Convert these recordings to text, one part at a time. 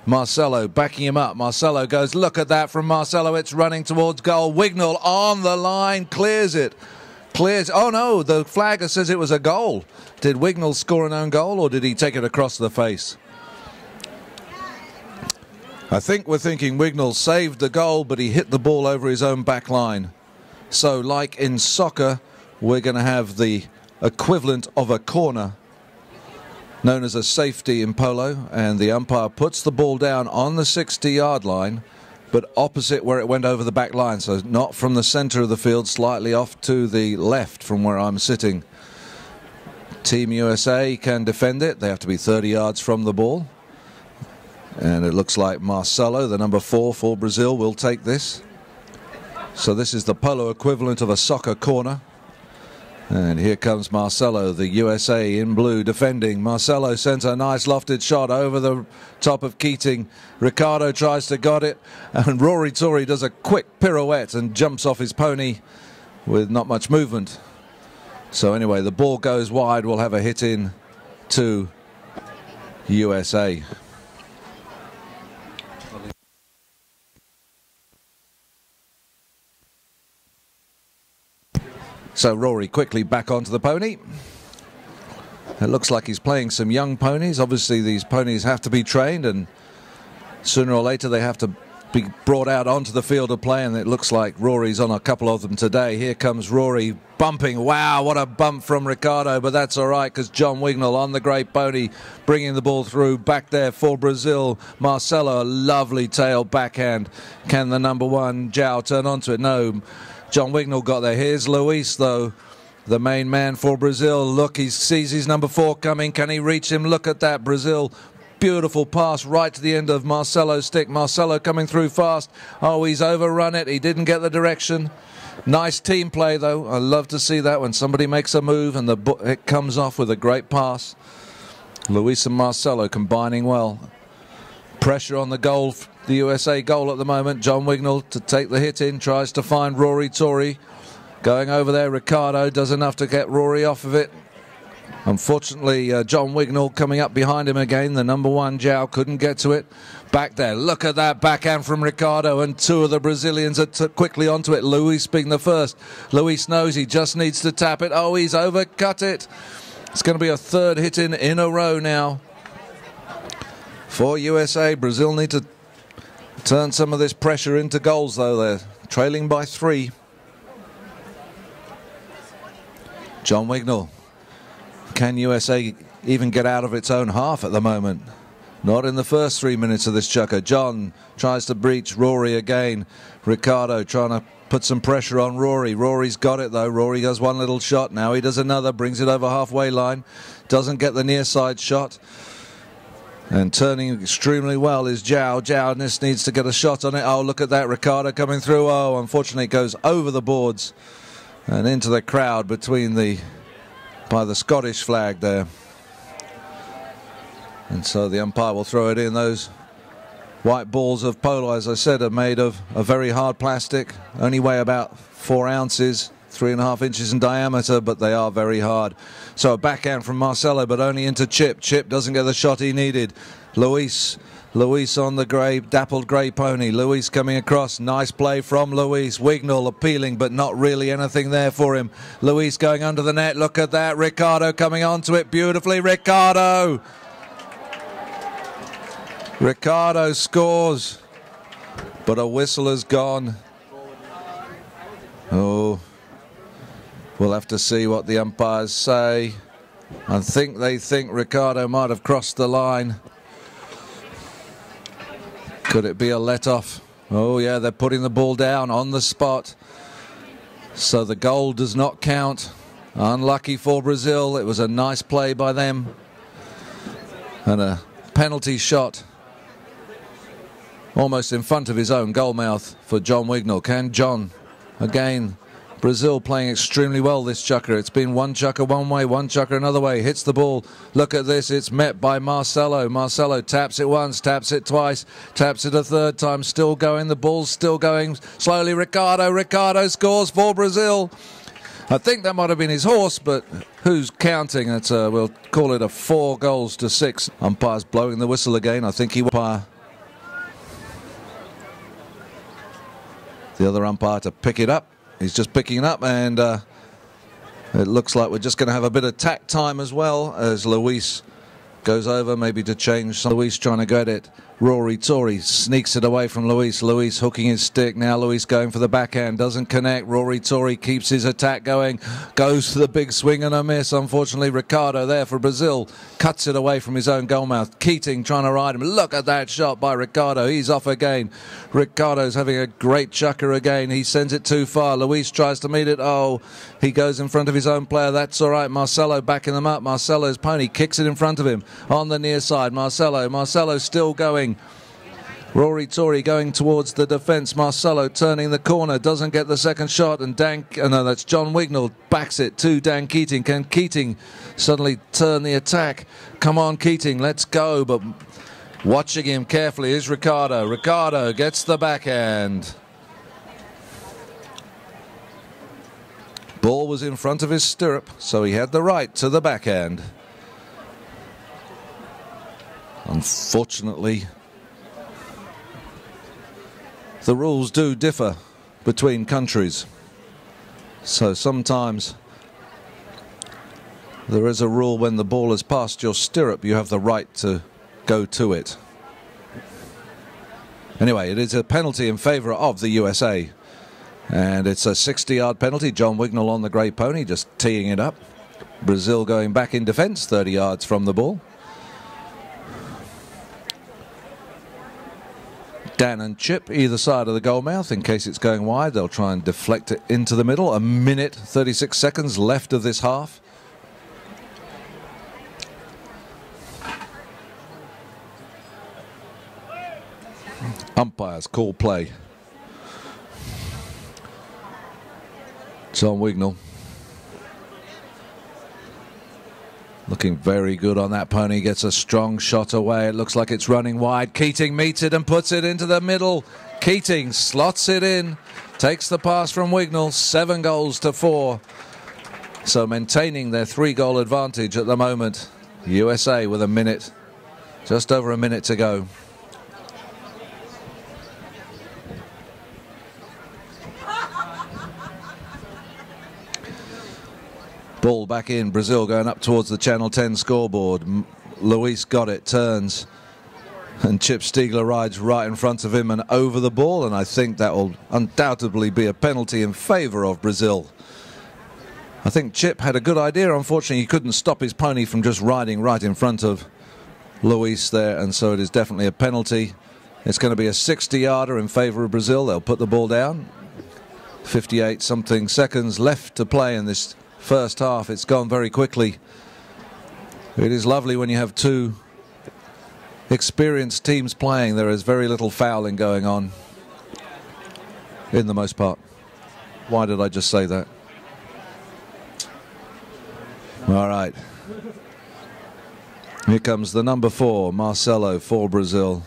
Marcelo backing him up. Marcelo goes, look at that from Marcelo. It's running towards goal. Wignall on the line, clears it. Oh no, the flagger says it was a goal. Did Wignall score an own goal, or did he take it across the face? I think we're thinking Wignall saved the goal, but he hit the ball over his own back line. So like in soccer, we're going to have the equivalent of a corner, known as a safety in polo, and the umpire puts the ball down on the 60-yard line, but opposite where it went over the back line, so not from the center of the field, slightly off to the left from where I'm sitting. Team USA can defend it. They have to be 30 yards from the ball, and it looks like Marcelo, the number 4 for Brazil, will take this. So this is the polo equivalent of a soccer corner. And here comes Marcelo, the USA in blue defending. Marcelo sends a nice lofted shot over the top of Keating. Ricardo tries to got it, and Rory Tory does a quick pirouette and jumps off his pony with not much movement. So anyway, the ball goes wide. We'll have a hit in to USA. So Rory quickly back onto the pony. It looks like he's playing some young ponies. Obviously these ponies have to be trained, and sooner or later they have to be brought out onto the field of play, and it looks like Rory's on a couple of them today. Here comes Rory bumping. Wow, what a bump from Ricardo, but that's all right because John Wignall on the great pony bringing the ball through. Back there for Brazil, Marcelo, a lovely tail backhand. Can the number 1 Zhao turn onto it? No. John Wignall got there. Here's Luis, though, the main man for Brazil. Look, he sees his number 4 coming. Can he reach him? Look at that, Brazil. Beautiful pass right to the end of Marcelo's stick. Marcelo coming through fast. Oh, he's overrun it. He didn't get the direction. Nice team play, though. I love to see that when somebody makes a move and it comes off with a great pass. Luis and Marcelo combining well. Pressure on the goal, the USA goal at the moment. John Wignall to take the hit in, tries to find Rory Tory. Going over there, Ricardo does enough to get Rory off of it. Unfortunately, John Wignall coming up behind him again. The number 1 Zhao couldn't get to it. Back there, look at that backhand from Ricardo, and 2 of the Brazilians are quickly onto it. Luis being the first. Luis knows he just needs to tap it. Oh, he's overcut it. It's going to be a 3rd hit in a row now for USA. Brazil need to turn some of this pressure into goals, though. They're trailing by 3. John Wignall. Can USA even get out of its own half at the moment? Not in the first 3 minutes of this chukker. John tries to breach Rory again. Ricardo trying to put some pressure on Rory. Rory's got it, though. Rory does one little shot. Now he does another. Brings it over halfway line. Doesn't get the near side shot. And turning extremely well is Zhao. Zhao needs to get a shot on it. Oh, look at that. Ricardo coming through. Oh, unfortunately it goes over the boards and into the crowd by the Scottish flag there. And so the umpire will throw it in. Those white balls of polo, as I said, are made of a very hard plastic. Only weigh about 4 ounces. 3.5 inches in diameter, but they are very hard. So a backhand from Marcelo, but only into Chip. Chip doesn't get the shot he needed. Luis on the dappled grey pony. Luis coming across. Nice play from Luis. Wignall appealing, but not really anything there for him. Luis going under the net. Look at that. Ricardo coming onto it beautifully. Ricardo scores, but a whistle has gone. Oh. We'll have to see what the umpires say. I think they think Ricardo might have crossed the line. Could it be a let-off? Oh, yeah, they're putting the ball down on the spot. So the goal does not count. Unlucky for Brazil. It was a nice play by them. And a penalty shot almost in front of his own goal mouth for John Wignall. Can John again? Brazil playing extremely well this chukker. It's been one chukker one way, one chukker another way. Hits the ball. Look at this. It's met by Marcelo. Marcelo taps it once, taps it twice, taps it a 3rd time. Still going. The ball's still going. Slowly Ricardo. Ricardo scores for Brazil. I think that might have been his horse, but who's counting? We'll call it a 4-6. Umpire's blowing the whistle again. I think he will. the other umpire to pick it up. He's just picking it up, and it looks like we're just going to have a bit of tack time as well as Luis goes over, maybe to change. Luis trying to get it. Rory Tory sneaks it away from Luis. Luis hooking his stick. Now Luis going for the backhand. Doesn't connect. Rory Tory keeps his attack going. Goes for the big swing and a miss. Unfortunately, Ricardo there for Brazil cuts it away from his own goalmouth. Keating trying to ride him. Look at that shot by Ricardo. He's off again. Ricardo's having a great chukker again. He sends it too far. Luis tries to meet it. Oh, he goes in front of his own player. That's all right. Marcelo backing them up. Marcelo's pony kicks it in front of him on the near side. Marcelo still going. Rory Tory going towards the defence. Marcelo turning the corner, doesn't get the second shot, and that's John Wignall backs it to Dan Keating. Can Keating suddenly turn the attack? Come on, Keating, let's go. But watching him carefully is Ricardo. Ricardo gets the backhand. Ball was in front of his stirrup, so he had the right to the backhand. Unfortunately, the rules do differ between countries. So sometimes there is a rule when the ball has passed your stirrup, you have the right to go to it. Anyway, it is a penalty in favour of the USA. And it's a 60-yard penalty. John Wignall on the grey pony, just teeing it up. Brazil going back in defence, 30 yards from the ball. Dan and Chip either side of the goalmouth. In case it's going wide, they'll try and deflect it into the middle. A minute, 36 seconds left of this half. Umpires call play. John Wignall looking very good on that pony. Gets a strong shot away. It looks like it's running wide. Keating meets it and puts it into the middle. Keating slots it in. Takes the pass from Wignall. 7 goals to 4. So maintaining their 3-goal advantage at the moment. USA with a minute. Just over a minute to go. Ball back in. Brazil going up towards the Channel 10 scoreboard. Luis got it, turns, and Chip Stiegler rides right in front of him and over the ball, and I think that will undoubtedly be a penalty in favour of Brazil. I think Chip had a good idea. Unfortunately, he couldn't stop his pony from just riding right in front of Luis there, and so it is definitely a penalty. It's going to be a 60-yarder in favour of Brazil. They'll put the ball down. 58-something seconds left to play in this first half. It's gone very quickly. It is lovely when you have two experienced teams playing. There is very little fouling going on in the most part. Why did I just say that? All right. Here comes the number 4, Marcelo for Brazil.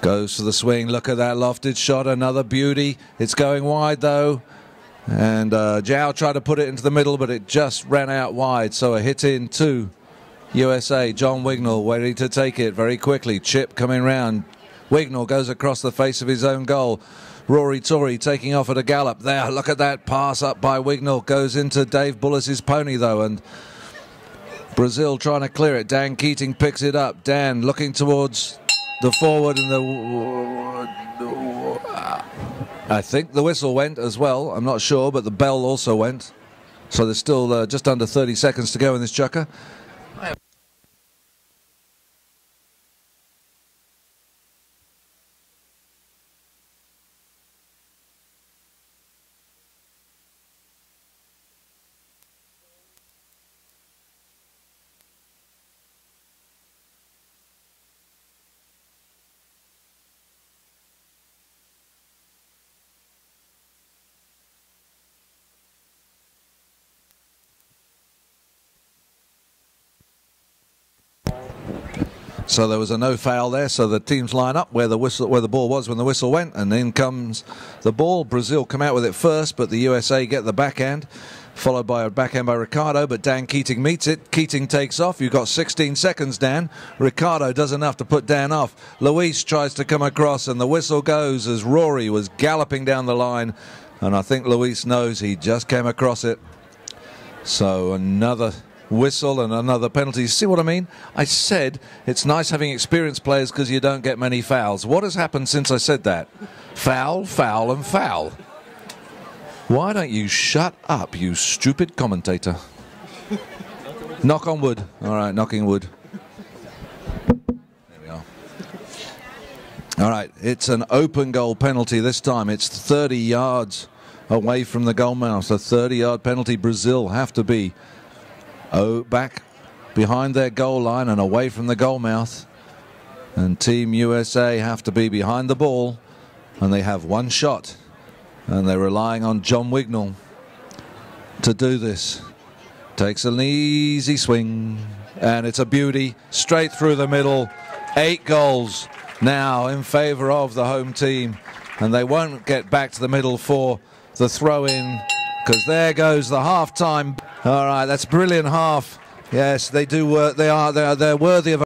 Goes for the swing. Look at that lofted shot. Another beauty. It's going wide though. And Zhao tried to put it into the middle, but it just ran out wide. So a hit in to USA. John Wignall ready to take it very quickly. Chip coming round. Wignall goes across the face of his own goal. Rory Tory taking off at a gallop. There, look at that pass up by Wignall. Goes into Dave Bullis's pony though, and Brazil trying to clear it. Dan Keating picks it up. Dan looking towards the forward, and I think the whistle went as well. I'm not sure, but the bell also went. So there's still just under 30 seconds to go in this chukker. So there was a no foul there, so the teams line up where the ball was when the whistle went, and in comes the ball. Brazil come out with it first, but the USA get the backhand. followed by a backhand by Ricardo, but Dan Keating meets it. Keating takes off. You've got 16 seconds, Dan. Ricardo does enough to put Dan off. Luis tries to come across, and the whistle goes as Rory was galloping down the line, and I think Luis knows he just came across it. So another whistle and another penalty. See what I mean? I said it's nice having experienced players because you don't get many fouls. What has happened since I said that? Foul, foul, and foul. Why don't you shut up, you stupid commentator? Knock on wood. All right, knocking wood. There we are. All right, it's an open goal penalty this time. It's 30 yards away from the goal mouth. A 30-yard penalty. Brazil have to be back behind their goal line and away from the goal mouth. And Team USA have to be behind the ball, and they have one shot. And they're relying on John Wignall to do this. Takes an easy swing, and it's a beauty. Straight through the middle. 8 goals now in favor of the home team. And they won't get back to the middle for the throw-in, because there goes the half-time. All right, that's brilliant half. Yes, they do work. They're worthy of